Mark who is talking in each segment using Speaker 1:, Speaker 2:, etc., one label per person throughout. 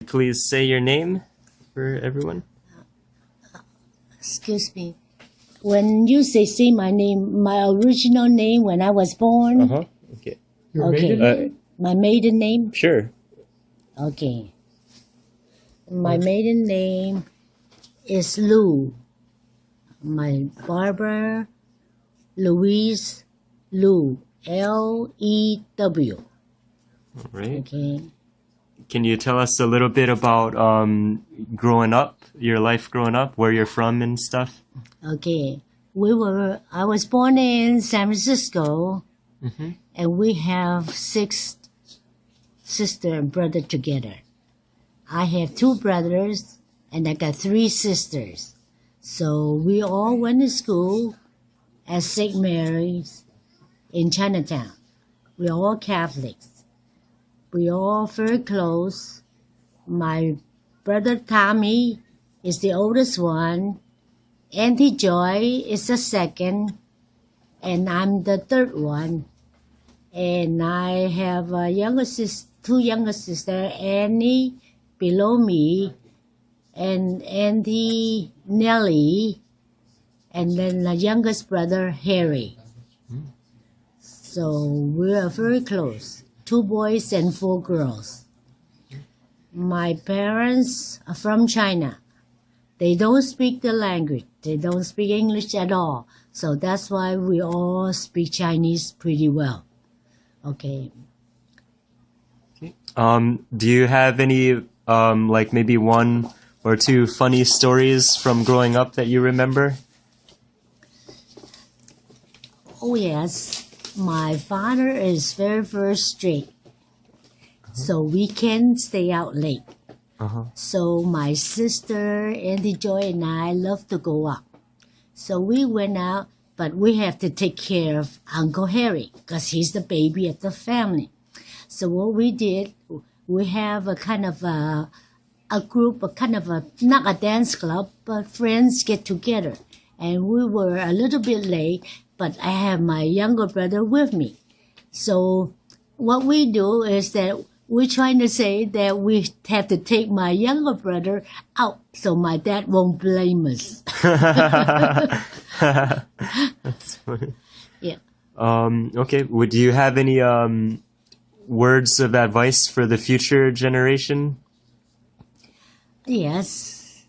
Speaker 1: Please say your name for everyone.
Speaker 2: Excuse me. When you say my name, my original name when I was born.
Speaker 1: Okay.
Speaker 3: Your maiden name?
Speaker 2: My maiden name.
Speaker 1: Sure.
Speaker 2: Okay. My maiden name is Lou. My Barbara Louise Lou. Lew.
Speaker 1: All right.
Speaker 2: Okay.
Speaker 1: Can you tell us a little bit about growing up, your life growing up, where you're from and stuff?
Speaker 2: Okay. I was born in San Francisco, and we have 6 sister and brother together. I have 2 brothers, and I got 3 sisters. So we all went to school at St. Mary's in Chinatown. We're all Catholics. We're all very close. My brother Tommy is the oldest one. Auntie Joy is the second, and I'm the third one. And I have 2 younger sisters, Annie below me, and Auntie Nellie, and then the youngest brother Harry. So we are very close. 2 boys and 4 girls. My parents are from China. They don't speak the language. They don't speak English at all. So that's why we all speak Chinese pretty well. Okay.
Speaker 1: Do you have any, like maybe 1 or 2 funny stories from growing up that you remember?
Speaker 2: Oh, yes. My father is very, very strict. So we can't stay out late. So my sister, Auntie Joy, and I love to go out. So we went out, but we have to take care of Uncle Harry because he's the baby of the family. So what we did, we have a kind of a group, not a dance club, but friends get together. And we were a little bit late, but I have my younger brother with me. So what we do is that we're trying to say that we have to take my younger brother out so my dad won't blame us.
Speaker 1: That's funny.
Speaker 2: Yeah.
Speaker 1: Okay. Do you have any words of advice for the future generation?
Speaker 2: Yes.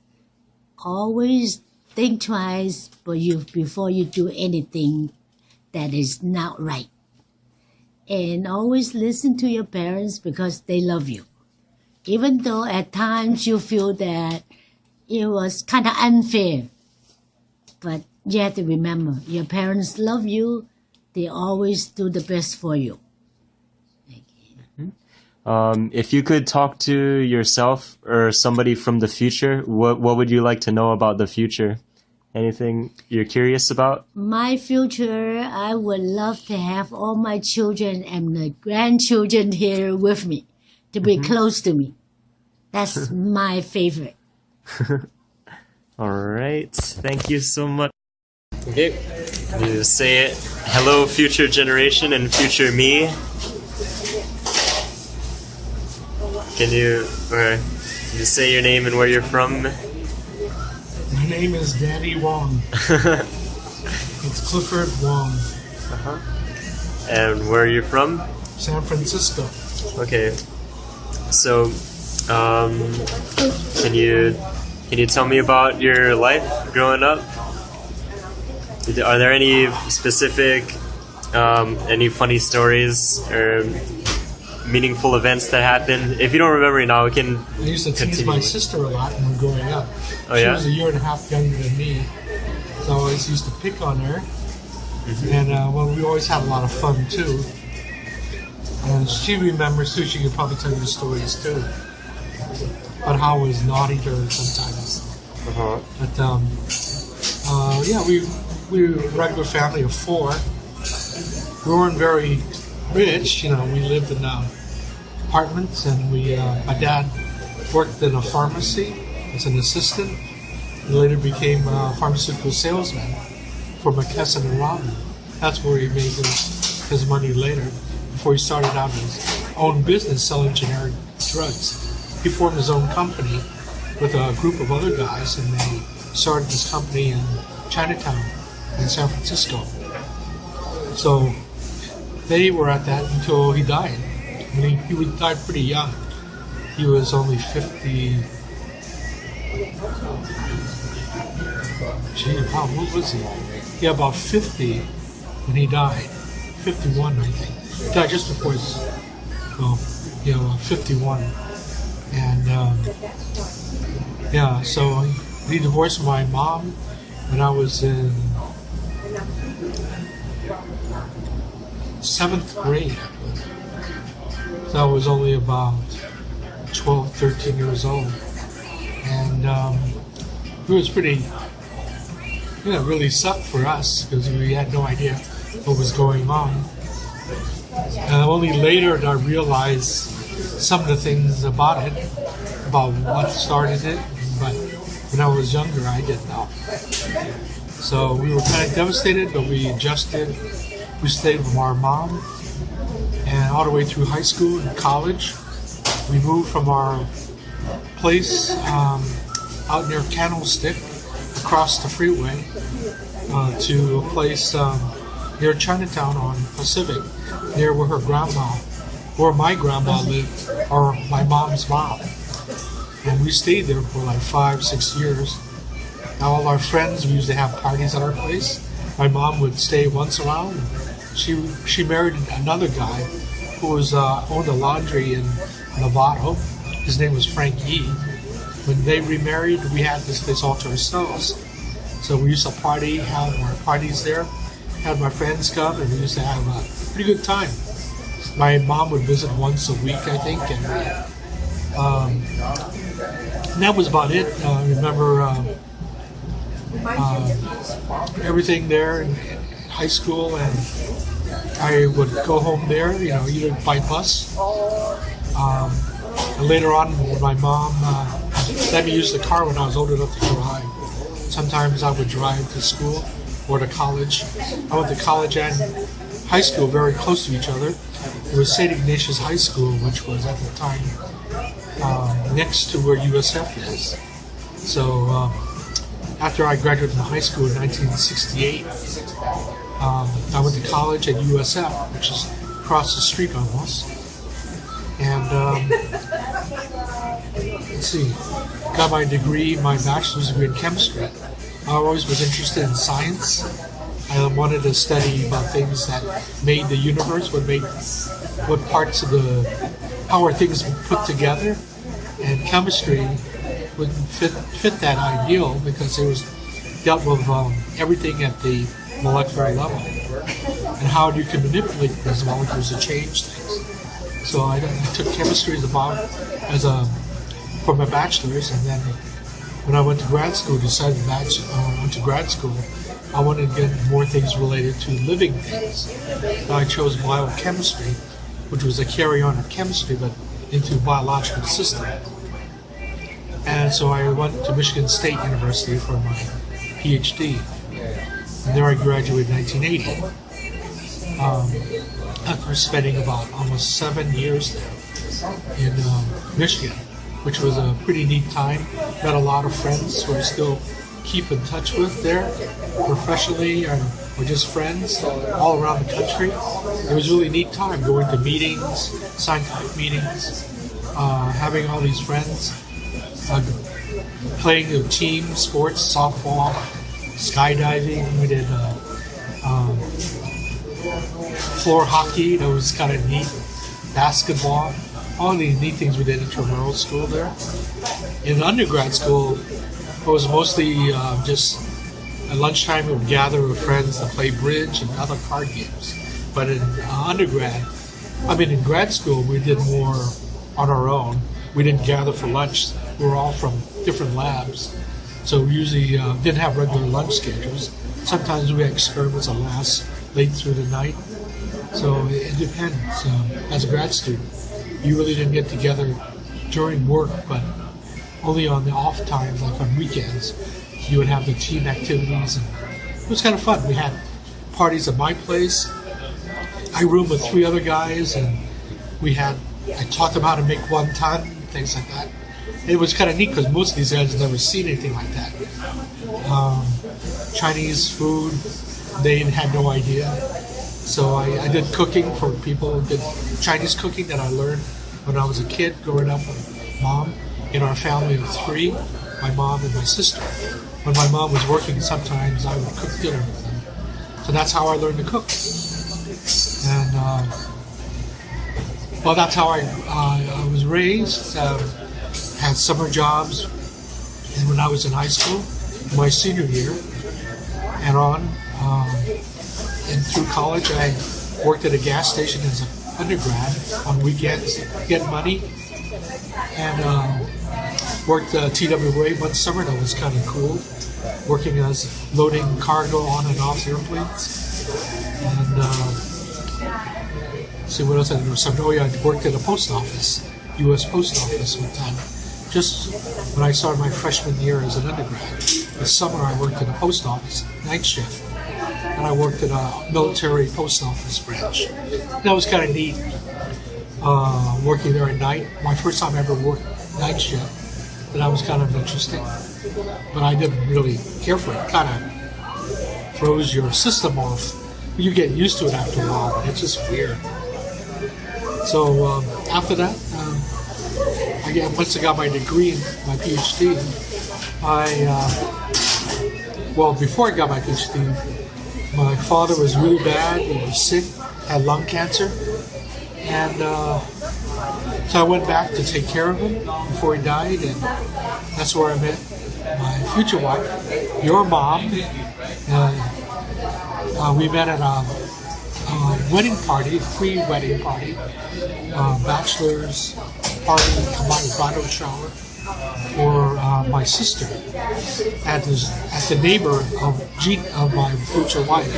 Speaker 2: Always think twice before you do anything that is not right. And always listen to your parents because they love you. Even though at times you feel that it was kind of unfair. But you have to remember, your parents love you. They always do the best for you.
Speaker 1: If you could talk to yourself or somebody from the future, what would you like to know about the future? Anything you're curious about?
Speaker 2: My future, I would love to have all my children and the grandchildren here with me, to be close to me. That's my favorite.
Speaker 1: All right. Thank you so much. Okay. You say it. Hello, future generation and future me. Can you say your name and where you're from?
Speaker 3: My name is Daddy Wong. It's Clifford Wong.
Speaker 1: And where are you from?
Speaker 3: San Francisco.
Speaker 1: Okay. So, can you tell me about your life growing up? Are there any specific, any funny stories or meaningful events that happened? If you don't remember now, we can
Speaker 3: I used to tease
Speaker 1: continue.
Speaker 3: my sister a lot when growing up.
Speaker 1: Oh,
Speaker 3: she
Speaker 1: yeah?
Speaker 3: was a year and a half younger than me. So I always used to pick on her. And we always had a lot of fun too. And she remembers too, she could probably tell you stories too. About how I was naughty to her sometimes. But yeah, we were a regular family of 4. We weren't very rich, we lived in apartments, and my dad worked in a pharmacy as an assistant. He later became a pharmaceutical salesman for McKesson and Robin. That's where he made his money later, before he started out his own business selling generic drugs. he formed his own company with a group of other guys, and they started this company in Chinatown in San Francisco. So they were at that until he died. I mean, he died pretty young. He was only 50. Gee, wow, what was he? Yeah, about 50 when he died. 51, I think. He died just before his, 51. And, so he divorced my mom when I was in 7th grade, I believe. So I was only about 12, 13 years old. And it was pretty, really sucked for us because we had no idea what was going on. Only later did I realize some of the things about it, about what started it, but when I was younger, I didn't know. So we were kind of devastated, but we adjusted. We stayed with our mom, and all the way through high school and college. We moved from our place out near Candlestick, across the freeway, to a place near Chinatown on Pacific, near where my grandma lived, or my mom's mom. And we stayed there for like 5-6 years. Now all our friends, we used to have parties at our place. My mom would stay once in a while. She married another guy who was owned a laundry in Novato. His name was Frank Yee. When they remarried, we had this place all to ourselves. So we used to party, have our parties there, had my friends come, and we used to have a pretty good time. My mom would visit once a week, I think, and that was about it. I remember everything there in high school, and I would go home there, either by bus. And later on, when my mom let me use the car when I was old enough to drive. Sometimes I would drive to school or to college. I went to college and high school very close to each other. It was St. Ignatius High School, which was at the time next to where USF is. So after I graduated from high school in 1968, I went to college at USF, which is across the street almost. And let's see, got my degree, my bachelor's degree in chemistry. I always was interested in science. I wanted to study about things that made the universe, what parts of how are things put together. And chemistry would fit that ideal because it was dealt with everything at the molecular level. And how you can manipulate these molecules to change things. So I took chemistry for my bachelor's, and then when I went to grad school, I wanted to get more things related to living things. So I chose biochemistry, which was a carry-on of chemistry, but into biological system. And so I went to Michigan State University for my PhD. And there I graduated in 1980. After spending about almost 7 years there in Michigan, which was a pretty neat time. Met a lot of friends who I still keep in touch with there, professionally or just friends all around the country. It was a really neat time going to meetings, scientific meetings, having all these friends, playing the team sports, softball, skydiving. We did floor hockey, that was kind of neat, basketball, all the neat things we did in intramural school there. In undergrad school, it was mostly just at lunchtime we would gather with friends to play bridge and other card games. But in grad school, we did more on our own. We didn't gather for lunch. We were all from different labs. So we usually didn't have regular lunch schedules. Sometimes we had experiments that last late through the night. So it depends. As a grad student, you really didn't get together during work, but only on the off times, like on weekends, you would have the team activities. And it was kind of fun. We had parties at my place. I roomed with 3 other guys, and I taught them how to make wonton things like that. It was kind of neat because most of these guys had never seen anything like that. Chinese food, they had no idea. So I did cooking for people, did Chinese cooking that I learned when I was a kid growing up with Mom. In our family of 3, my mom and my sister. When my mom was working, sometimes I would cook dinner with them. So that's how I learned to cook. And, well, that's how I was raised. Had summer jobs. And when I was in high school, my senior year, and on, and through college, I worked at a gas station as an undergrad on weekends, get money, and worked TWA one summer. That was kind of cool, working as loading cargo on and off airplanes. And see what else I did. Oh yeah, I worked at a post office, U.S. Post Office one time. Just when I started my freshman year as an undergrad, this summer I worked at a post office, night shift. And I worked at a military post office branch. That was kind of neat, working there at night. My first time I ever worked night shift, but that was kind of interesting. But I didn't really care for it. It kind of throws your system off. You get used to it after a while, but it's just weird. So after that, once I got my degree, my PhD, well, before I got my PhD, my father was really bad. He was sick, had lung cancer. And so I went back to take care of him before he died. And that's where I met my future wife, your mom. We met at a wedding party, pre-wedding party, bachelor's party, combined bridal shower for my sister at the neighbor of my future wife.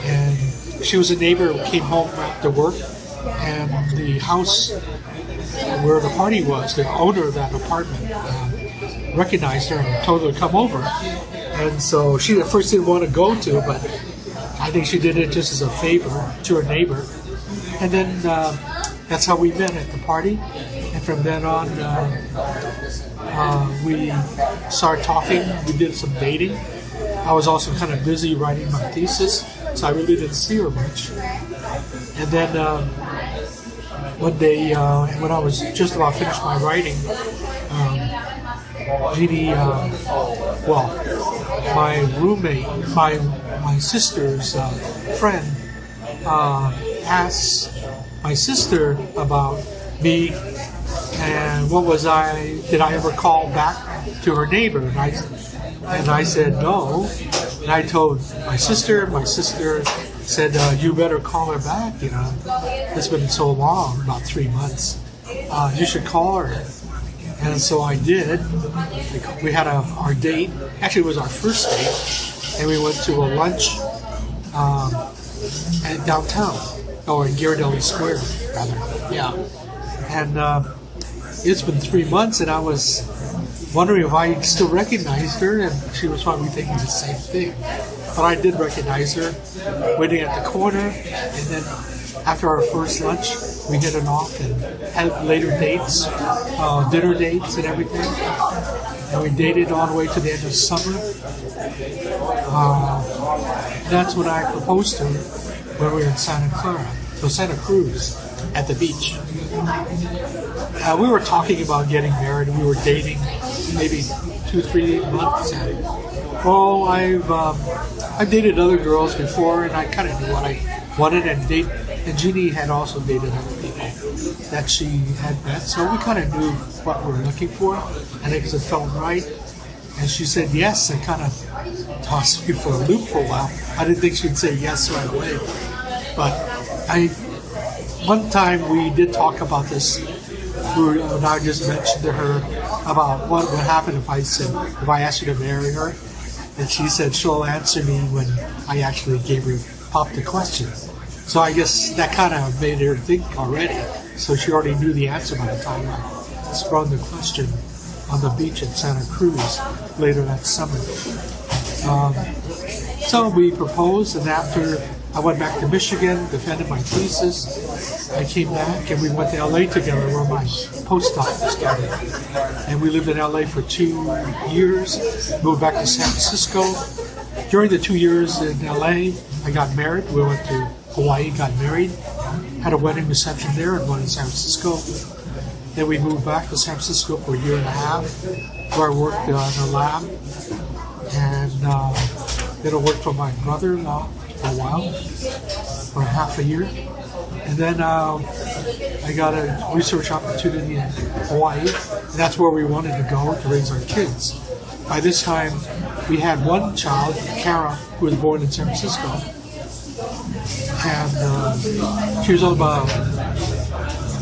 Speaker 3: And she was a neighbor who came home after work, and the house where the party was, the owner of that apartment recognized her and told her to come over. And so she at first didn't want to go to, but I think she did it just as a favor to her neighbor. And then that's how we met at the party. And from then on, we started talking. We did some dating. I was also kind of busy writing my thesis, so I really didn't see her much. And then one day, when I was just about finished my writing, Jeannie, my roommate, my sister's friend, asked my sister about me and did I ever call back to her neighbor? And I said no. And I told my sister said, you better call her back, it's been so long, about 3 months. You should call her. And so I did. We had our date. Actually, it was our first date. And we went to a lunch at downtown, or in Ghirardelli Square, rather. Yeah. And it's been 3 months, and I was wondering if I still recognized her, and she was probably thinking the same thing. But I did recognize her, waiting at the corner, and then after our first lunch, we hit it off and had later dates, dinner dates and everything. And we dated all the way to the end of summer. That's when I proposed to her when we were in Santa Cruz, at the beach. We were talking about getting married. We were dating maybe 2-3 months. Well, I've dated other girls before, and I kind of knew what I wanted and date. And Jeannie had also dated other people that she had met, so we kind of knew what we were looking for. I think it felt right. And she said yes, and kind of tossed me for a loop for a while. I didn't think she'd say yes right away. But one time we did talk about this, and I just mentioned to her about what would happen if I asked you to marry her. And she said she'll answer me when I actually popped the question. So I guess that kind of made her think already. So she already knew the answer by the time I sprung the question on the beach at Santa Cruz later that summer. So we proposed, and after I went back to Michigan, defended my thesis. I came back and we went to LA together where my postdoc started. And we lived in LA for 2 years, moved back to San Francisco. During the 2 years in LA, I got married. We went to Hawaii, got married, had a wedding reception there and one in San Francisco. Then we moved back to San Francisco for a year and a half, where I worked in a lab. And then I worked for my brother-in-law for a while, for half a year. And then I got a research opportunity in Hawaii, and that's where we wanted to go to raise our kids. By this time, we had one child, Kara, who was born in San Francisco. And she was about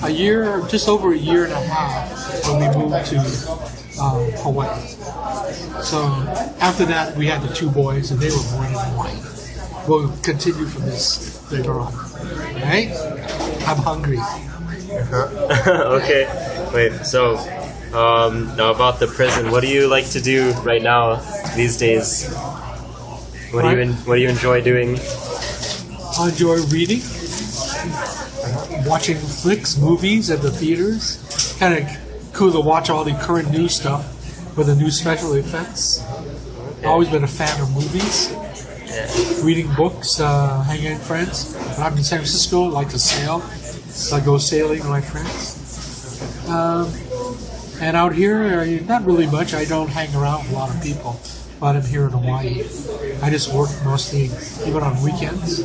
Speaker 3: a year, just over a year and a half when we moved to Hawaii. So after that, we had the 2 boys, and they were born in Hawaii. We'll continue from this later on. All right? I'm hungry.
Speaker 1: Okay. Wait. So, now about the prison. What do you like to do right now these days? What do you enjoy doing?
Speaker 3: I enjoy reading, watching flicks, movies at the theaters. Kind of cool to watch all the current new stuff with the new special effects. I've always been a fan of movies. Reading books, hanging with friends. When I'm in San Francisco, I like to sail. So I go sailing with my friends. And out here, not really much. I don't hang around with a lot of people. But I'm here in Hawaii. I just work mostly, even on weekends.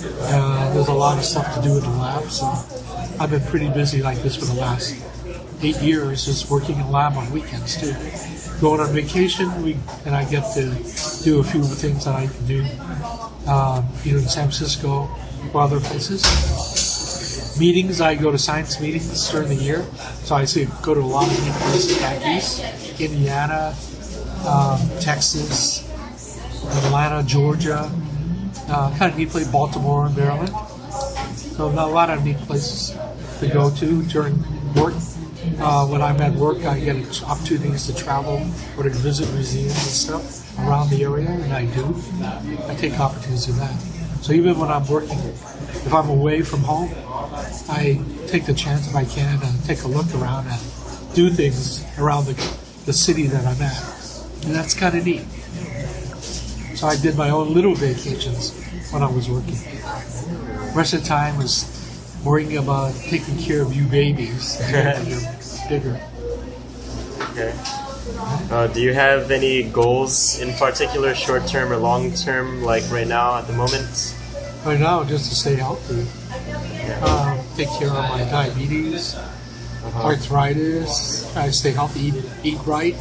Speaker 3: There's a lot of stuff to do in the lab, so I've been pretty busy like this for the last 8 years, just working in the lab on weekends too. Going on vacation, and I get to do a few of the things that I can do, either in San Francisco or other places. Meetings, I go to science meetings during the year, so I go to a lot of different places back east, Indiana, Texas, Atlanta, Georgia, kind of neat place, Baltimore, Maryland. So a lot of neat places to go to during work. When I'm at work, I get opportunities to travel or to visit museums and stuff around the area, and I do. I take opportunities of that. So even when I'm working, if I'm away from home, I take the chance, if I can, and take a look around and do things around the city that I'm at. And that's kind of neat. So I did my own little vacations when I was working. The rest of the time was worrying about taking care of you babies when you're bigger.
Speaker 1: Okay. Do you have any goals in particular, short-term or long-term, like right now at the moment?
Speaker 3: Right now, just to stay healthy. Take care of my diabetes, arthritis, try to stay healthy, eat right,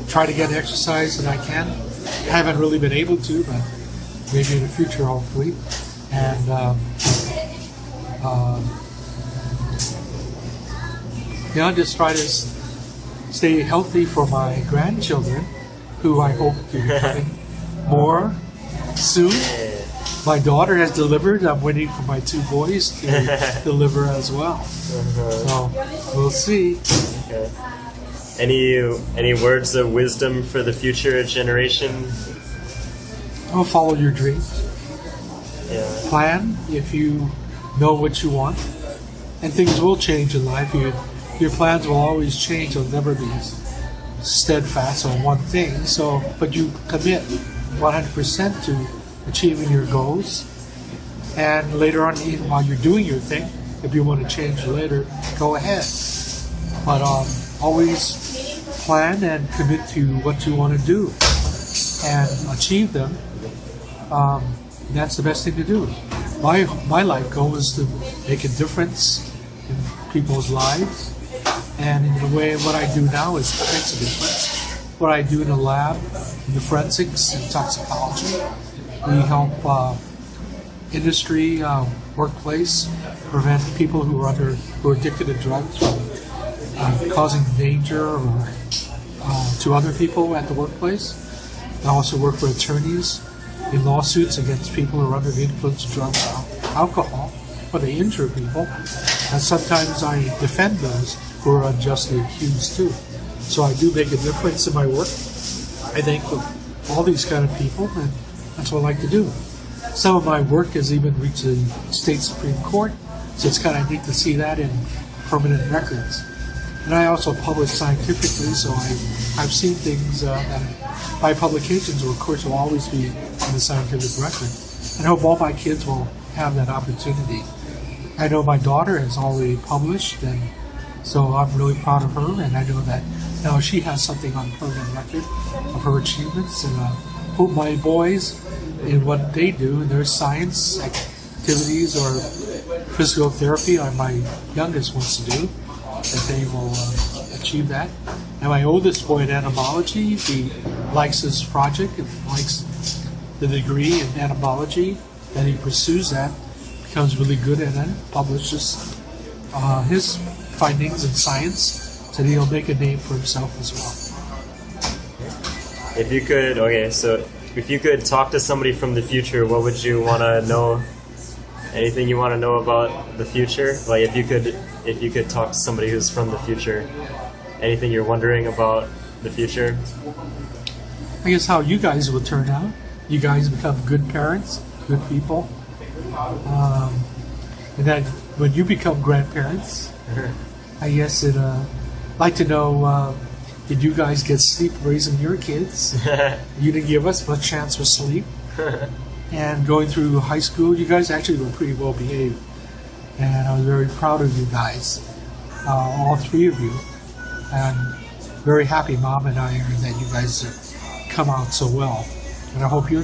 Speaker 3: try to get exercise that I can. I haven't really been able to, but maybe in the future, hopefully. And just try to stay healthy for my grandchildren, who I hope to be having more soon. My daughter has delivered. I'm waiting for my 2 boys to deliver as well. So we'll see.
Speaker 1: Okay. Any words of wisdom for the future generation?
Speaker 3: I'll follow your dreams.
Speaker 1: Yeah.
Speaker 3: Plan if you know what you want, and things will change in life. Your plans will always change. They'll never be steadfast on one thing. So, but you commit 100% to achieving your goals. And later on, even while you're doing your thing, if you want to change later, go ahead. But always plan and commit to what you want to do and achieve them. That's the best thing to do. My life goal is to make a difference in people's lives, and in the way what I do now is makes a difference. What I do in the lab, in the forensics and toxicology, we help industry, workplace, prevent people who are addicted to drugs from causing danger or to other people at the workplace. I also work with attorneys in lawsuits against people who are under the influence of drugs or alcohol, or they injure people. And sometimes I defend those who are unjustly accused too. So I do make a difference in my work, I think, with all these kind of people, and that's what I like to do. Some of my work has even reached the state Supreme Court, so it's kind of neat to see that in permanent records. And I also publish scientifically, so I've seen things that my publications, of course, will always be in the scientific record. And I hope all my kids will have that opportunity. I know my daughter has already published, and so I'm really proud of her, and I know that now she has something on permanent record of her achievements, and hope my boys, in what they do in their science activities or physical therapy, or my youngest wants to do, that they will achieve that. And my oldest boy in entomology, he likes his project and likes the degree in entomology, that he pursues that, becomes really good at it, publishes his findings in science, so that he'll make a name for himself as well.
Speaker 1: If you could, if you could talk to somebody from the future, what would you want to know? Anything you want to know about the future? Like if you could talk to somebody who's from the future, anything you're wondering about the future?
Speaker 3: I guess how you guys will turn out. You guys become good parents, good people. And then when you become grandparents, I guess I'd like to know, did you guys get sleep raising your kids? You didn't give us much chance for sleep. And going through high school, you guys actually were pretty well behaved. And I was very proud of you guys, all three of you. And very happy, Mom and I, are that you guys have come out so well. And I hope you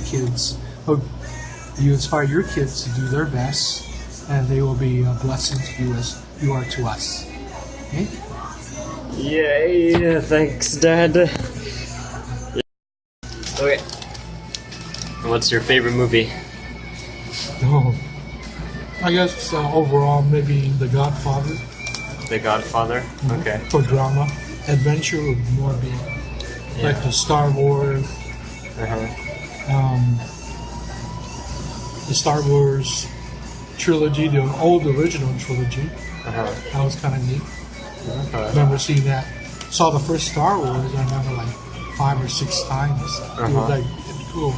Speaker 3: inspire your kids to do their best, and they will be a blessing to you as you are to us. Okay?
Speaker 1: Yay! Thanks, Dad. Okay. What's your favorite movie?
Speaker 3: Oh, I guess overall maybe The Godfather.
Speaker 1: The Godfather? Okay.
Speaker 3: For drama. Adventure would more be like the Star Wars. The Star Wars trilogy, the old original trilogy. That was kind of neat. I remember seeing that. Saw the first Star Wars, I remember like 5 or 6 times. It was like cool.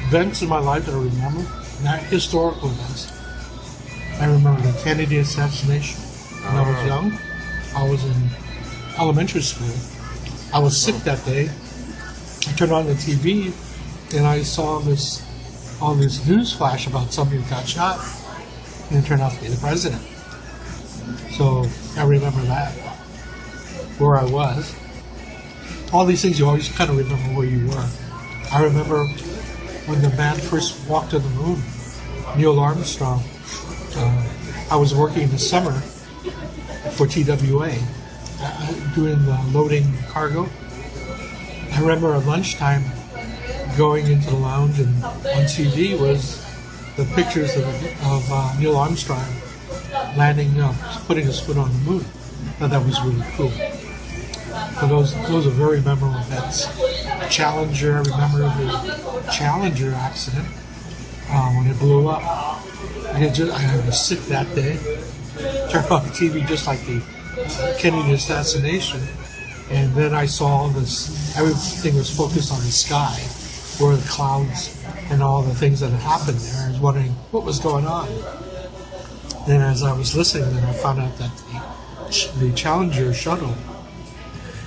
Speaker 3: Events in my life that I remember, not historical events. I remember the Kennedy assassination when I was young. I was in elementary school. I was sick that day. I turned on the TV and I saw this news flash about somebody who got shot, and it turned out to be the president. So I remember that, where I was. All these things, you always kind of remember where you were. I remember when the man first walked on the moon, Neil Armstrong. I was working in the summer for TWA, doing loading cargo. I remember at lunchtime going into the lounge, and on TV was the pictures of Neil Armstrong landing, putting his foot on the moon. I thought that was really cool. So those are very memorable events. Challenger, I remember the Challenger accident when it blew up. I was sick that day. Turned on the TV just like the Kennedy assassination, and then I saw this. Everything was focused on the sky, where the clouds and all the things that had happened there. I was wondering what was going on. Then, as I was listening, then I found out that the Challenger shuttle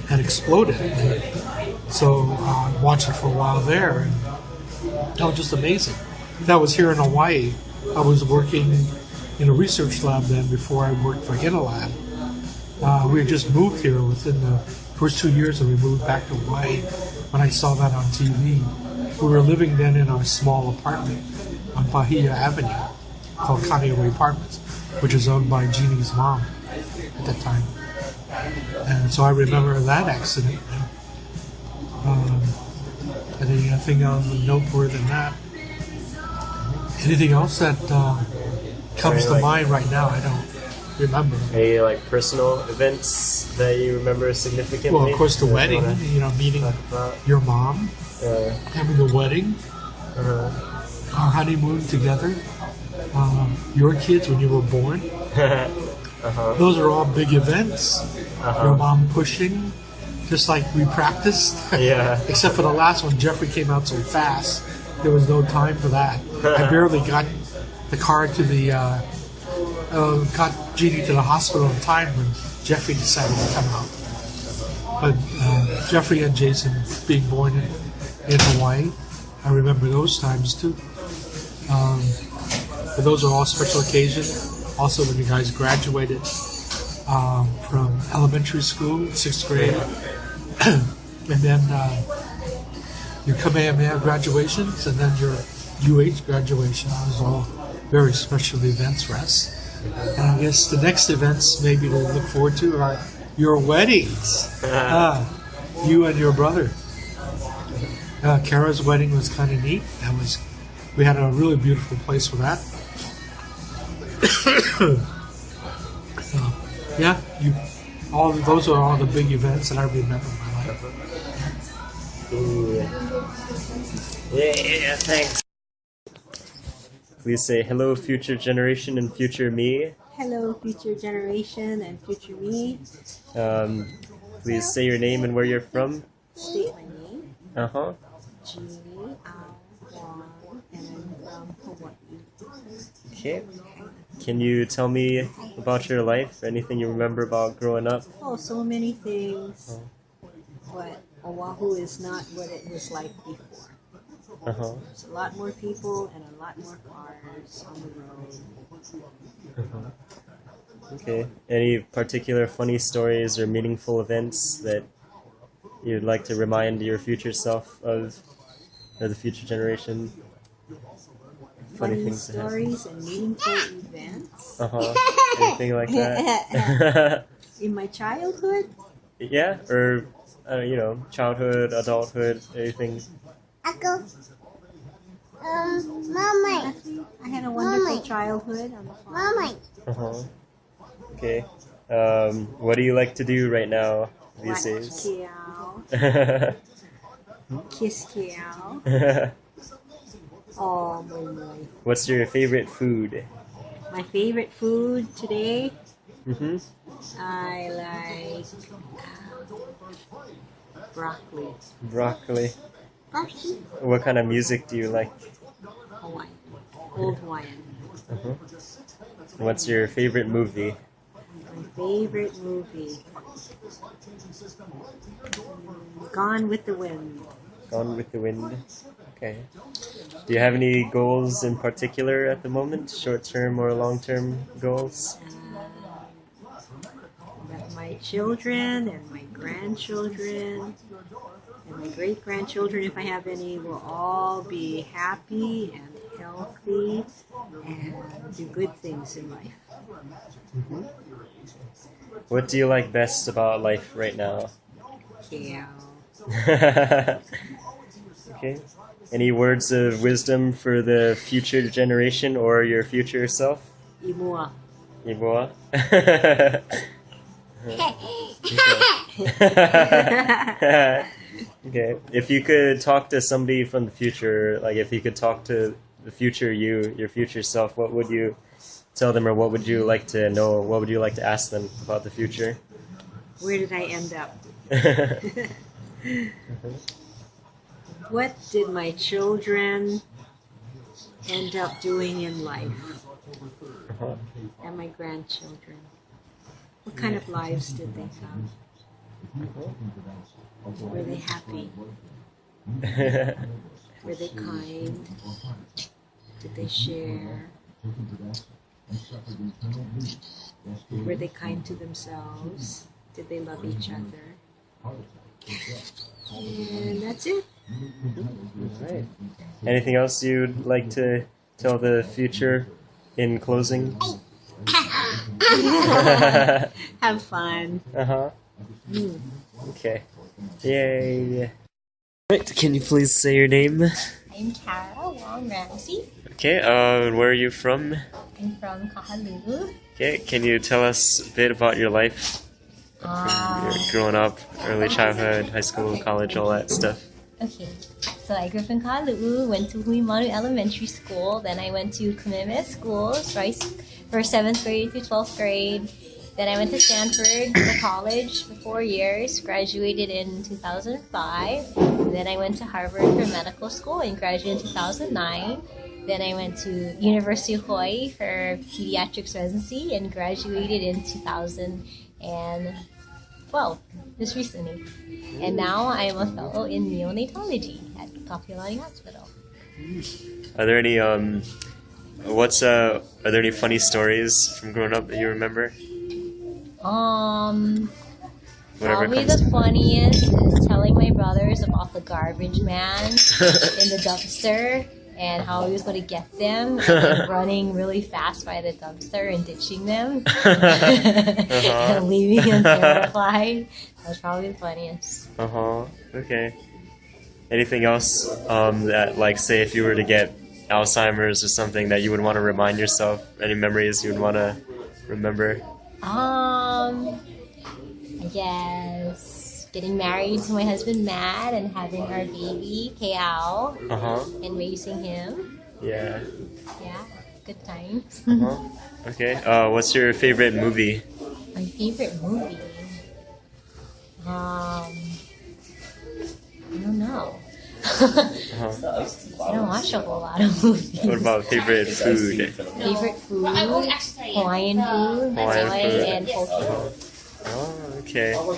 Speaker 3: had exploded. So I watched it for a while there, and that was just amazing. That was here in Hawaii. I was working in a research lab then before I worked for Inalab. We had just moved here within the first 2 years that we moved back to Hawaii. When I saw that on TV, we were living then in a small apartment on Pahia Avenue called Kaneohe Apartments, which is owned by Jeannie's mom at that time. And so I remember that accident. Anything else noteworthy than that? Anything else that comes to mind right now? I don't remember.
Speaker 1: Any personal events that you remember significantly?
Speaker 3: Well, of course, the wedding. Meeting your mom, having the wedding, our honeymoon together, your kids when you were born. Those are all big events. Your mom pushing just like we practiced.
Speaker 1: Yeah.
Speaker 3: Except for the last one, Jeffrey came out so fast, there was no time for that. I barely got the car to the, got Jeannie to the hospital in time when Jeffrey decided to come out. But Jeffrey and Jason being born in Hawaii, I remember those times too. But those are all special occasions. Also, when you guys graduated from elementary school, 6th grade, and then your Kamehameha graduations, and then your UH graduation. Those are all very special events for us. And I guess the next events maybe to look forward to are your weddings. You and your brother. Kara's wedding was kind of neat. We had a really beautiful place for that. Yeah, those are all the big events that I remember in my life.
Speaker 1: Yeah, thanks. Please say hello, future generation and future me.
Speaker 4: Hello, future generation and future me.
Speaker 1: Please say your name and where you're from.
Speaker 4: State my name.
Speaker 1: Uh-huh.
Speaker 4: Jeannie Wong, and I'm from Hawaii.
Speaker 1: Okay. Can you tell me about your life? Anything you remember about growing up?
Speaker 4: Oh, so many things. But Oahu is not what it was like before.
Speaker 1: Uh-huh.
Speaker 4: There's a lot more people and a lot more cars on the road.
Speaker 1: Uh-huh. Okay. Any particular funny stories or meaningful events that you'd like to remind your future self of, or the future generation?
Speaker 4: Funny
Speaker 1: things that happen.
Speaker 4: stories and meaningful events.
Speaker 1: Uh-huh. Anything like that?
Speaker 4: In my childhood,
Speaker 1: Yeah, or childhood, adulthood, anything.
Speaker 4: Mama, I had a wonderful childhood on the farm.
Speaker 1: Uh-huh. Okay. What do you like to do right now these
Speaker 4: Watch
Speaker 1: days?
Speaker 4: Kiao. Kiss Kiao. Oh, my.
Speaker 1: What's your favorite food?
Speaker 4: My favorite food today,
Speaker 1: Mm-hmm.
Speaker 4: I like broccoli.
Speaker 1: Broccoli. What kind of music do you like?
Speaker 4: Hawaiian. Old Hawaiian.
Speaker 1: Uh-huh. What's your favorite movie?
Speaker 4: My favorite movie. Gone with the Wind.
Speaker 1: Gone with the Wind. Okay. Do you have any goals in particular at the moment? Short-term or long-term goals?
Speaker 4: That my children and my grandchildren and my great-grandchildren, if I have any, will all be happy and healthy and do good things in life.
Speaker 1: Mm-hmm. What do you like best about life right now?
Speaker 4: Yeah.
Speaker 1: Okay. Any words of wisdom for the future generation or your future self?
Speaker 4: Imua.
Speaker 1: Iboa? Okay. If you could talk to somebody from the future, like if you could talk to the future you, your future self, what would you tell them, or what would you like to know? What would you like to ask them about the future?
Speaker 4: Where did I end up? What did my children end up doing in life?
Speaker 1: Uh-huh.
Speaker 4: And my grandchildren? What kind of lives did they have? Were they happy? Were they kind? Did they share? Were they kind to themselves? Did they love each other? And that's it.
Speaker 1: Right. Anything else you'd like to tell the future in closing?
Speaker 4: Have fun.
Speaker 1: Uh-huh. Okay. Yay. Right, can you please say your name?
Speaker 5: I'm Tara Wong Ramsey.
Speaker 1: Okay, where are you from?
Speaker 5: I'm from Kahalulu.
Speaker 1: Okay, can you tell us a bit about your life? Your growing up, early childhood, high school, college, all that stuff.
Speaker 5: Okay, so I grew up in Kahalulu, went to Huimanu Elementary School, then I went to Kamehameha School for 7th grade to 12th grade, Then I went to Stanford for college for 4 years, graduated in 2005. Then I went to Harvard for medical school and graduated in 2009. Then I went to University of Hawaii for pediatrics residency and graduated in 2012, just recently. And now I am a fellow in neonatology at Kapiolani Hospital.
Speaker 1: Are there any are there any funny stories from growing up that you remember? Whatever
Speaker 5: Probably
Speaker 1: comes.
Speaker 5: the funniest is telling my brothers about the garbage man in the dumpster and how he was going to get them and then running really fast by the dumpster and ditching them and leaving them terrified. That was probably the funniest.
Speaker 1: Okay. Anything else that, like, say, if you were to get Alzheimer's or something that you would want to remind yourself? Any memories you would want to remember?
Speaker 5: I guess getting married to my husband Matt and having our baby Kayao and raising him.
Speaker 1: Yeah.
Speaker 5: Yeah, good times.
Speaker 1: Okay. What's your favorite movie?
Speaker 5: My favorite movie. I don't know. I don't watch a whole lot of movies.
Speaker 1: What about favorite food?
Speaker 5: Favorite food? Hawaiian food, and poke.
Speaker 1: Oh, okay. All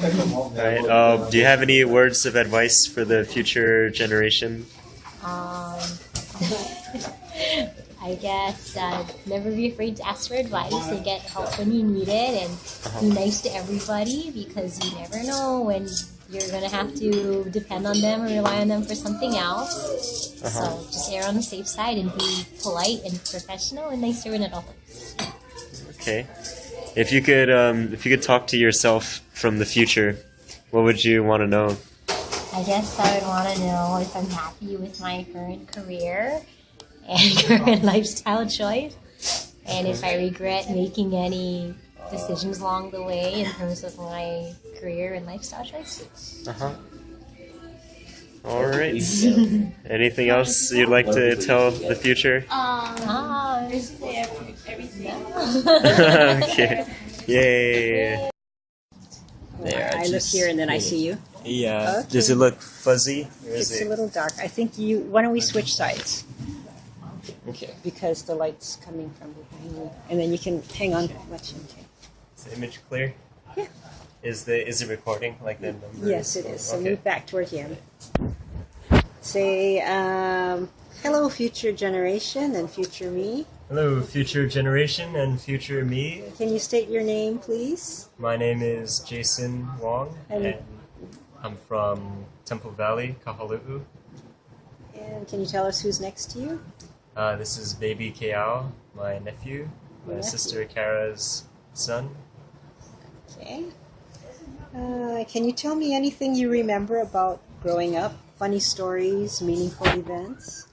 Speaker 1: right. Do you have any words of advice for the future generation?
Speaker 5: I guess never be afraid to ask for advice and get help when you need it, and be nice to everybody because you never know when you're going to have to depend on them or rely on them for something else. So just err on the safe side and be polite and professional and nice to everyone at all times.
Speaker 1: Okay. If you could talk to yourself from the future, what would you want to know?
Speaker 5: I guess I would want to know if I'm happy with my current career and current lifestyle choice, and if I regret making any decisions along the way in terms of my career and lifestyle choices.
Speaker 1: All right. Anything else you'd like to tell the future?
Speaker 5: Everything.
Speaker 1: Okay. Yay.
Speaker 4: I look here and then I see you.
Speaker 1: Yeah.
Speaker 4: Okay.
Speaker 1: Does it look fuzzy? Or is
Speaker 4: It's
Speaker 1: it...
Speaker 4: a little dark. I think why don't we switch sides?
Speaker 1: Okay.
Speaker 4: Because the light's coming from behind you. And then you can hang on much into.
Speaker 1: Is the image clear?
Speaker 4: Yeah.
Speaker 1: Is it recording like the numbers?
Speaker 4: Yes, it is. So
Speaker 1: Okay.
Speaker 4: move back toward him. Say, hello, future generation and future me.
Speaker 1: Hello, future generation and future me.
Speaker 4: Can you state your name, please?
Speaker 1: My name is Jason Wong, and I'm from Temple Valley, Kahalu'u.
Speaker 4: And can you tell us who's next to you?
Speaker 1: This is baby Keao, my nephew, my sister Kara's son.
Speaker 4: Okay. Can you tell me anything you remember about growing up? Funny stories, meaningful events?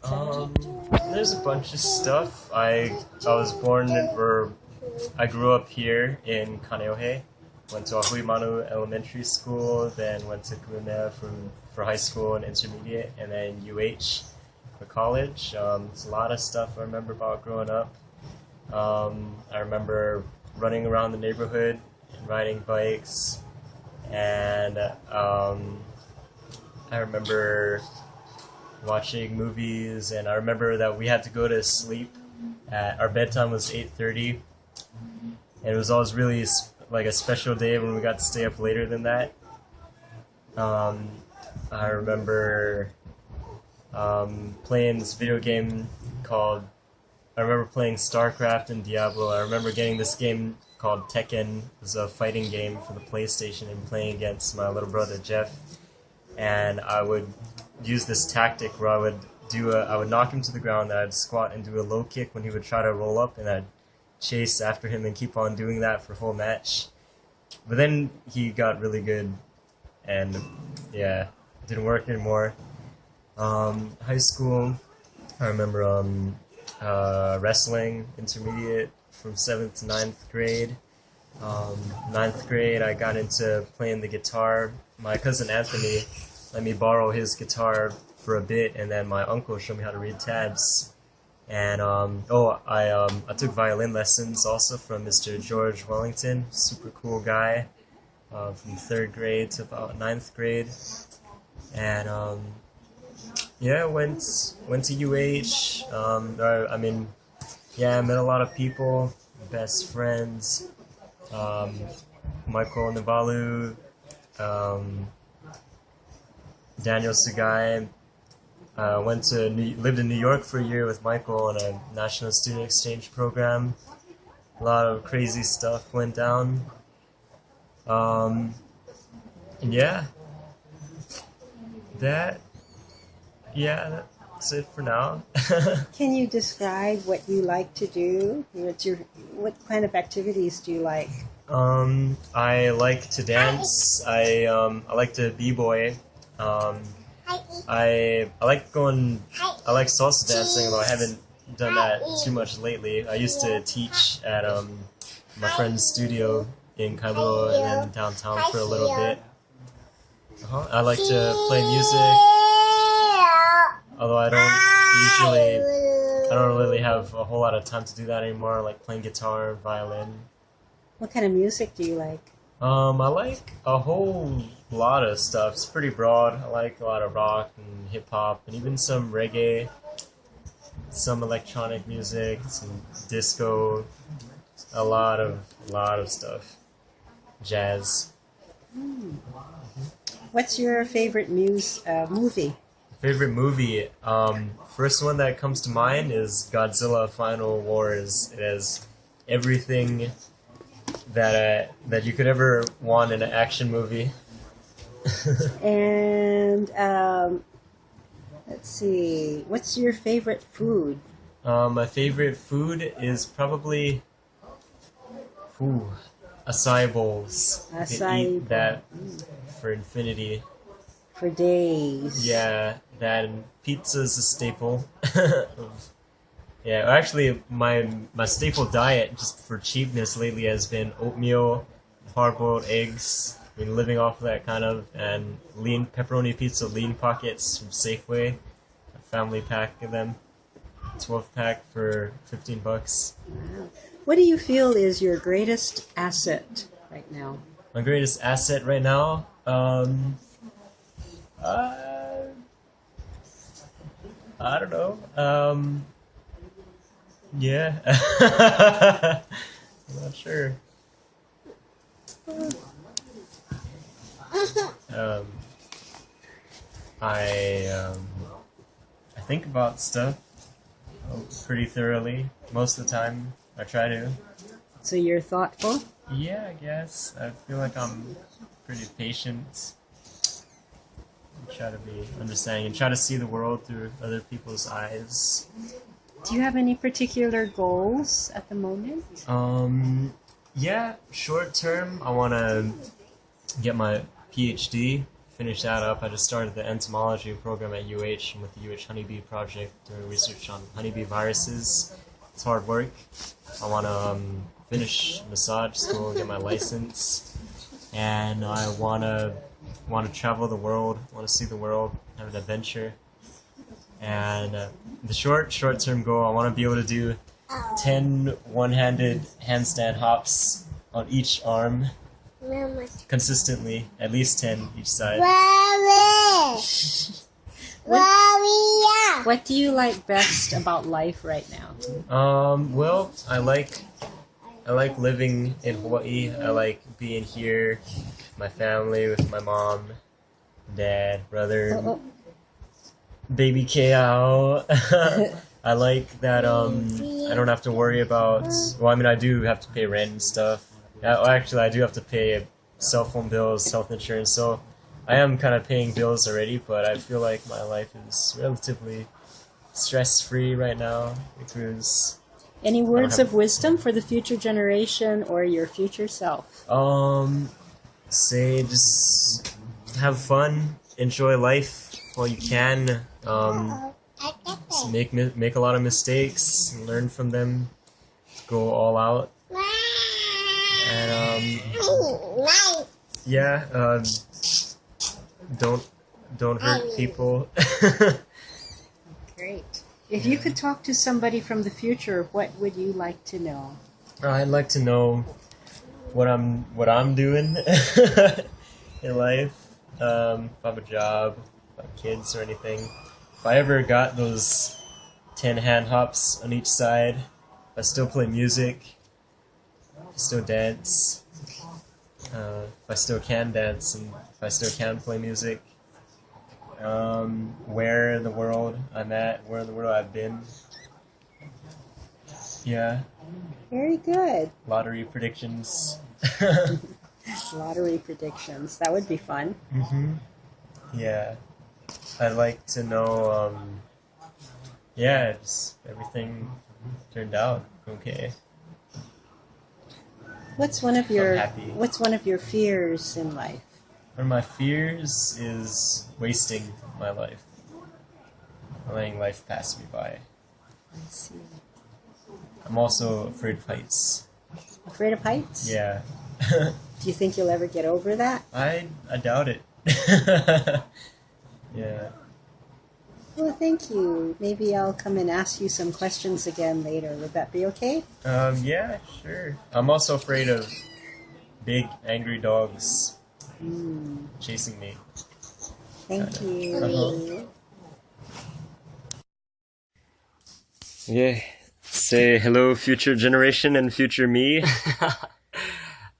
Speaker 1: There's a bunch of stuff. I grew up here in Kaneohe. Went to Ahuimanu Elementary School, then went to Kuina for high school and intermediate, and then UH for college. There's a lot of stuff I remember about growing up. I remember running around the neighborhood and riding bikes, and I remember watching movies, and I remember that we had to go to sleep. Our bedtime was 8:30, and it was always really like a special day when we got to stay up later than that. I remember playing this video game called... I remember playing StarCraft and Diablo. I remember getting this game called Tekken. It was a fighting game for the PlayStation, and playing against my little brother Jeff. And I would use this tactic where I would knock him to the ground, then I'd squat and do a low kick when he would try to roll up, and I'd chase after him and keep on doing that for a whole match. But then he got really good, and yeah, it didn't work anymore. High school, I remember wrestling, intermediate, from 7th to 9th grade. 9th grade, I got into playing the guitar. My cousin Anthony let me borrow his guitar for a bit, and then my uncle showed me how to read tabs. And I took violin lessons also from Mr. George Wellington, super cool guy, from 3rd grade to about 9th grade. And yeah, went to UH. I met a lot of people, best friends. Michael Navalu, Daniel Sugai. Lived in New York for a year with Michael on a national student exchange program. A lot of crazy stuff went down. And yeah, that's it for now.
Speaker 4: Can you describe what you like to do? What kind of activities do you like?
Speaker 1: I like to dance. I like to b-boy. I like salsa dancing, although I haven't done that too much lately. I used to teach at my friend's studio in Kailo and then downtown for a little bit. I like to play music, although I don't really have a whole lot of time to do that anymore. I like playing guitar, violin.
Speaker 4: What kind of music do you like?
Speaker 1: I like a whole lot of stuff. It's pretty broad. I like a lot of rock and hip hop and even some reggae, some electronic music, some disco, a lot of stuff. Jazz.
Speaker 4: What's your favorite movie?
Speaker 1: Favorite movie? First one that comes to mind is Godzilla Final Wars. It has everything that you could ever want in an action movie.
Speaker 4: And let's see, what's your favorite food?
Speaker 1: My favorite food is probably acai bowls. I could eat that for infinity.
Speaker 4: For days.
Speaker 1: Yeah, that and pizza's a staple. Yeah, actually, my staple diet, just for cheapness lately, has been oatmeal, hard-boiled eggs. I've been living off of that kind of, and lean pepperoni pizza lean pockets from Safeway. A family pack of them, 12-pack for $15.
Speaker 4: Wow. What do you feel is your greatest asset right now?
Speaker 1: My greatest asset right now, I don't know. Yeah. I'm not sure. I think about stuff pretty thoroughly most of the time. I try to.
Speaker 4: So you're thoughtful?
Speaker 1: Yeah, I guess. I feel like I'm pretty patient. I try to be understanding and try to see the world through other people's eyes.
Speaker 4: Do you have any particular goals at the moment?
Speaker 1: Yeah, short term, I want to get my PhD, finish that up. I just started the entomology program at UH with the UH Honeybee Project, doing research on honeybee viruses. It's hard work. I want to finish massage school, get my license, and I want to travel the world, want to see the world, have an adventure. And the short-term goal, I want to be able to do 10 one-handed handstand hops on each arm consistently, at least 10 each side.
Speaker 4: What do you like best about life right now?
Speaker 1: Well, I like living in Hawaii. I like being here, with my family, with my mom, dad, brother, baby Kao. I like that I don't have to worry about. Well, I mean, I do have to pay rent and stuff. Actually, I do have to pay cell phone bills, health insurance. So I am kind of paying bills already, but I feel like my life is relatively stress-free right now because.
Speaker 4: Any words of wisdom for the future generation or your future self?
Speaker 1: Say just have fun, enjoy life while you can. Just make a lot of mistakes, learn from them, go all out, and yeah, don't hurt people.
Speaker 4: Great. If you could talk to somebody from the future, what would you like to know?
Speaker 1: I'd like to know what I'm doing in life. If I have a job, if I have kids or anything. If I ever got those 10 hand hops on each side, if I still play music, if I still dance, if I still can dance, and if I still can play music, where in the world I'm at, where in the world I've been. Yeah,
Speaker 4: Very good.
Speaker 1: lottery predictions.
Speaker 4: Lottery predictions. That would be fun.
Speaker 1: Yeah, I'd like to know, yeah, just everything turned out okay.
Speaker 4: What's one of your
Speaker 1: happy.
Speaker 4: What's one of your fears in life?
Speaker 1: One of my fears is wasting my life, letting life pass me by.
Speaker 4: I see.
Speaker 1: I'm also afraid of heights.
Speaker 4: Afraid of heights?
Speaker 1: Yeah.
Speaker 4: Do you think you'll ever get over that?
Speaker 1: I doubt it. Yeah.
Speaker 4: Well, thank you. Maybe I'll come and ask you some questions again later. Would that be okay?
Speaker 1: Yeah, sure. I'm also afraid of big, angry dogs chasing me.
Speaker 4: Thank you.
Speaker 1: Uh-huh. Okay. Say hello, future generation and future me.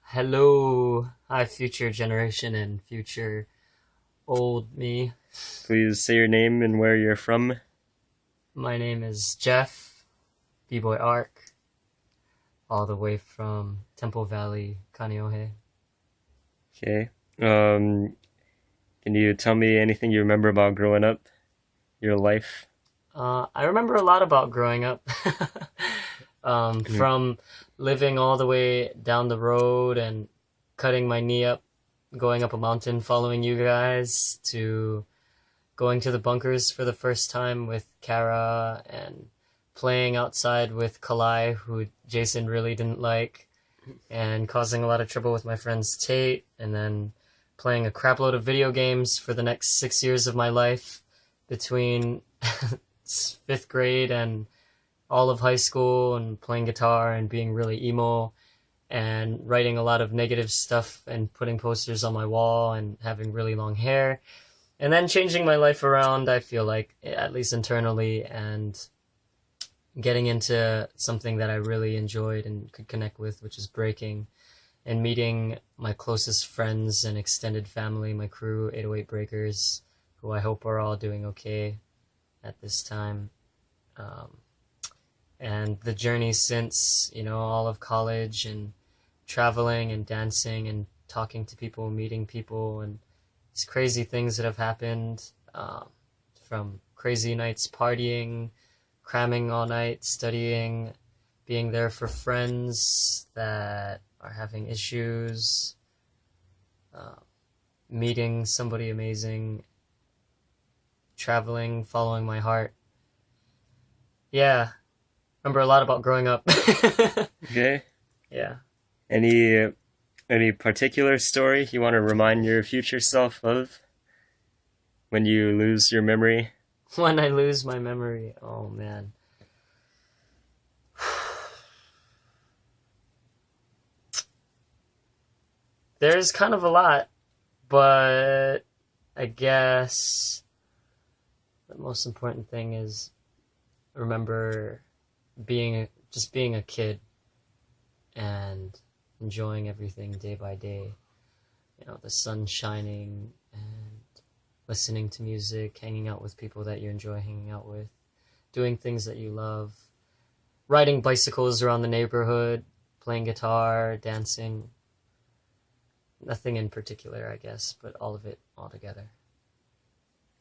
Speaker 6: Hello, hi future generation and future old me.
Speaker 1: Please say your name and where you're from.
Speaker 6: My name is Jeff, B-Boy Arc, all the way from Temple Valley, Kaneohe.
Speaker 1: Okay. Can you tell me anything you remember about growing up? Your life?
Speaker 6: I remember a lot about growing up. From living all the way down the road and cutting my knee up, going up a mountain following you guys, to going to the bunkers for the first time with Kara and playing outside with Kalai, who Jason really didn't like, and causing a lot of trouble with my friends Tate, and then playing a crapload of video games for the next 6 years of my life between 5th grade and all of high school, and playing guitar and being really emo and writing a lot of negative stuff and putting posters on my wall and having really long hair, and then changing my life around, I feel like, at least internally, and getting into something that I really enjoyed and could connect with, which is breaking, and meeting my closest friends and extended family, my crew, 808 Breakers, who I hope are all doing okay at this time. And the journey since, all of college, and traveling and dancing and talking to people, meeting people, and these crazy things that have happened, from crazy nights partying, cramming all night, studying, being there for friends that are having issues, meeting somebody amazing, traveling, following my heart. Yeah, remember a lot about growing up.
Speaker 1: Okay.
Speaker 6: Yeah.
Speaker 1: Any particular story you want to remind your future self of when you lose your memory?
Speaker 6: When I lose my memory, oh man. There's kind of a lot, but I guess the most important thing is remember just being a kid and enjoying everything day by day. The sun shining and listening to music, hanging out with people that you enjoy hanging out with, doing things that you love, riding bicycles around the neighborhood, playing guitar, dancing. Nothing in particular, I guess, but all of it all together.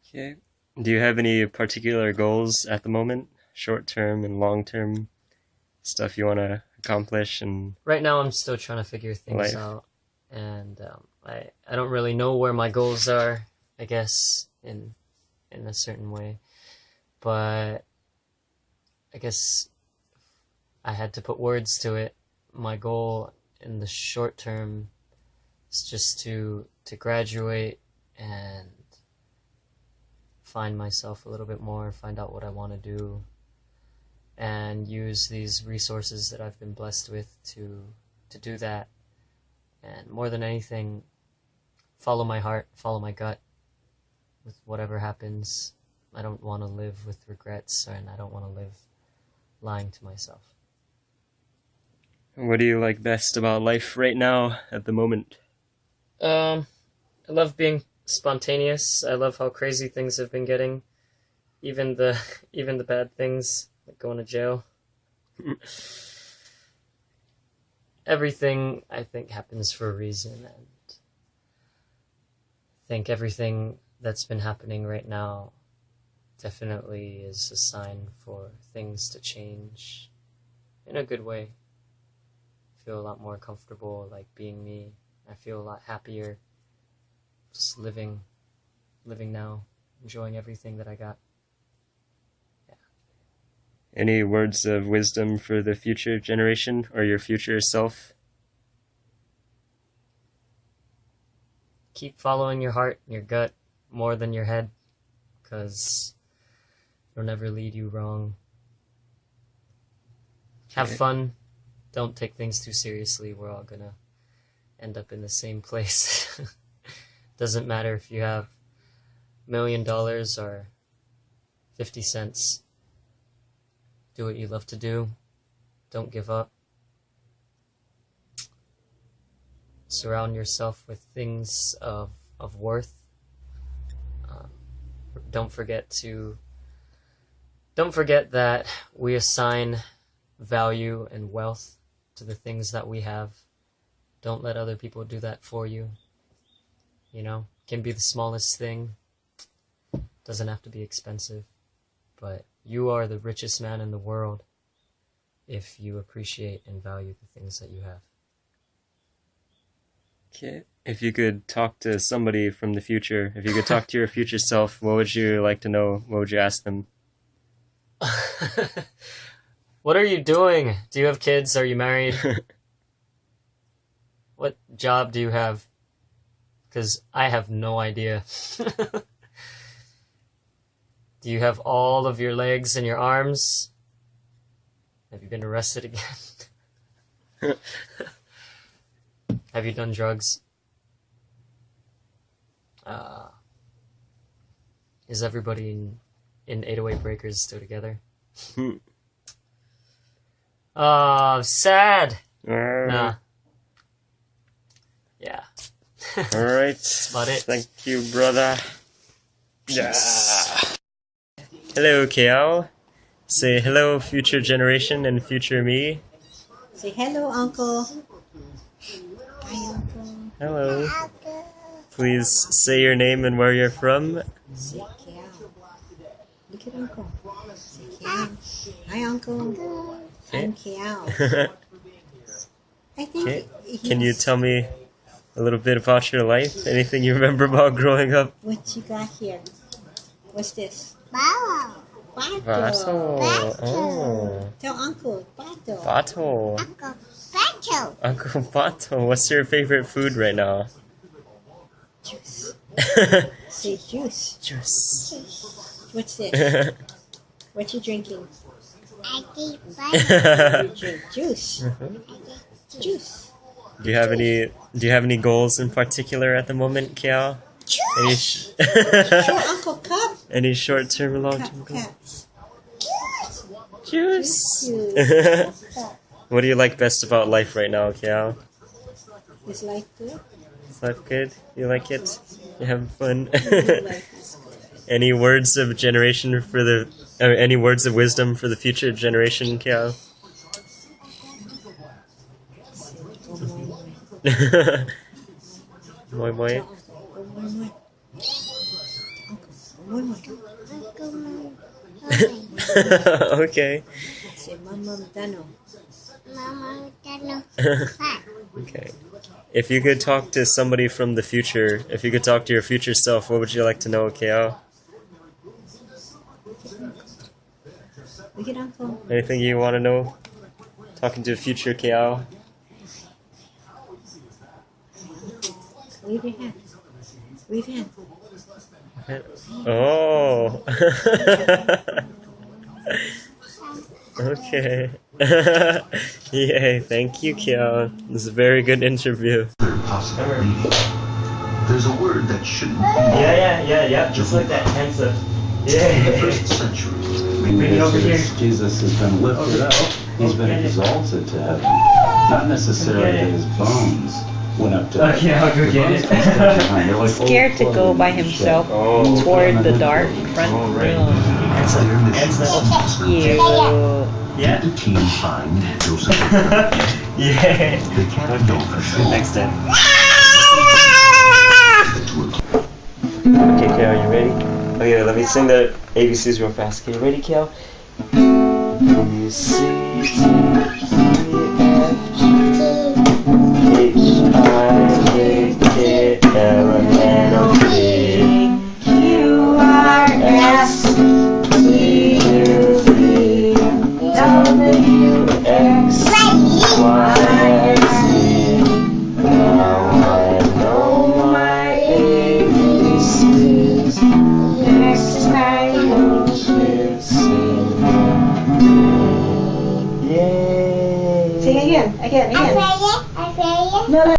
Speaker 1: Okay. Do you have any particular goals at the moment? Short-term and long-term stuff you want to accomplish? And
Speaker 6: right now I'm still trying to figure things
Speaker 1: life
Speaker 6: out, and I don't really know where my goals are, I guess, in a certain way, but I guess I had to put words to it. My goal in the short term is just to graduate and find myself a little bit more, find out what I want to do, and use these resources that I've been blessed with to do that. And more than anything, follow my heart, follow my gut with whatever happens. I don't want to live with regrets, and I don't want to live lying to myself.
Speaker 1: What do you like best about life right now at the moment?
Speaker 6: I love being spontaneous. I love how crazy things have been getting. Even the bad things, like going to jail. Everything, I think, happens for a reason, and I think everything that's been happening right now definitely is a sign for things to change in a good way. I feel a lot more comfortable, like, being me. I feel a lot happier just living now, enjoying everything that I got.
Speaker 1: Any words of wisdom for the future generation or your future self?
Speaker 6: Keep following your heart and your gut more than your head, because it'll never lead you wrong. Have fun. Don't take things too seriously. We're all gonna end up in the same place. Doesn't matter if you have $1 million or 50 cents. Do what you love to do. Don't give up. Surround yourself with things of worth. Don't forget that we assign value and wealth to the things that we have. Don't let other people do that for you. You know, it can be the smallest thing. Doesn't have to be expensive. But you are the richest man in the world if you appreciate and value the things that you have.
Speaker 1: Okay. If you could talk to somebody from the future, if you could talk to your future self, what would you like to know? What would you ask them?
Speaker 6: What are you doing? Do you have kids? Are you married? What job do you have? Because I have no idea. Do you have all of your legs and your arms? Have you been arrested again? Have you done drugs? Is everybody in 808 Breakers still together? Oh, sad. Nah. Yeah.
Speaker 1: All right.
Speaker 6: That's about it.
Speaker 1: Thank you, brother. Yeah. Hello, Kiao. Say hello, future generation and future me.
Speaker 4: Say hello, Uncle. Hi, Uncle.
Speaker 1: Hello. Please say your name and where you're from.
Speaker 4: Say Kiao. Look at Uncle. Say Kiao. Hi, Uncle. I'm Kiao. I think.
Speaker 1: Okay. Can you tell me a little bit about your life? Anything you remember about growing up?
Speaker 4: What you got here? What's this?
Speaker 2: Wow.
Speaker 4: Bato.
Speaker 1: Bato. Oh.
Speaker 4: Tell Uncle. Bato.
Speaker 1: Bato.
Speaker 2: Uncle Pancho.
Speaker 1: Uncle Bato. What's your favorite food right now?
Speaker 4: Juice. Say juice.
Speaker 1: Juice.
Speaker 4: What's this? What you drinking?
Speaker 2: I think butter.
Speaker 4: You drink juice. Juice.
Speaker 1: Do you have any goals in particular at the moment, Kiao? Any
Speaker 4: Show Uncle Cup.
Speaker 1: any short-term or long-term
Speaker 4: Cup.
Speaker 1: goals?
Speaker 4: Cup.
Speaker 1: Juice.
Speaker 4: Juice.
Speaker 1: What do you like best about life right now, Kiao?
Speaker 4: Is life good?
Speaker 1: Is life good? You like it? You having fun?
Speaker 4: Life is good.
Speaker 1: Any words of generation for the any words of wisdom for the future generation, Kiao? Moi moi. Okay.
Speaker 4: Say Mama Dano.
Speaker 2: Mama, Dano.
Speaker 1: Okay. If you could talk to somebody from the future, if you could talk to your future self, what would you like to know, Kiao?
Speaker 4: Look at Uncle.
Speaker 1: Anything you want to know? Talking to a future Kiao?
Speaker 4: Wave your hand. Wave your hand.
Speaker 1: Oh. Okay. Yay, thank you, Kyo. This is a very good interview.
Speaker 7: Possible meaning. There's a word that shouldn't be
Speaker 1: Yeah. Just like that handsome.
Speaker 7: in the first century.
Speaker 1: Bring it over here.
Speaker 8: Jesus has been lifted up. He's been exalted to heaven. Not necessarily that his bones went up to heaven.
Speaker 1: Okay, I'll go get it.
Speaker 8: It.
Speaker 4: Scared to go by himself toward the dark front room.
Speaker 7: Their mission was
Speaker 4: Cute.
Speaker 1: Yeah.
Speaker 7: the team find Joseph.
Speaker 1: Yeah.
Speaker 7: They can't know for sure.
Speaker 1: Next time.
Speaker 7: That would
Speaker 1: Okay, Kale, are you ready? Okay, let me sing the ABCs real fast. Okay, you ready, Kale? A, C, D, E, F, G, H, I, J, K, L, M, N, O, P, Q, R, S, T, U, V, W, X, Y, Z. Now I know my ABCs. Next time won't you sing? Yay!
Speaker 4: Sing again.
Speaker 9: I say it. No.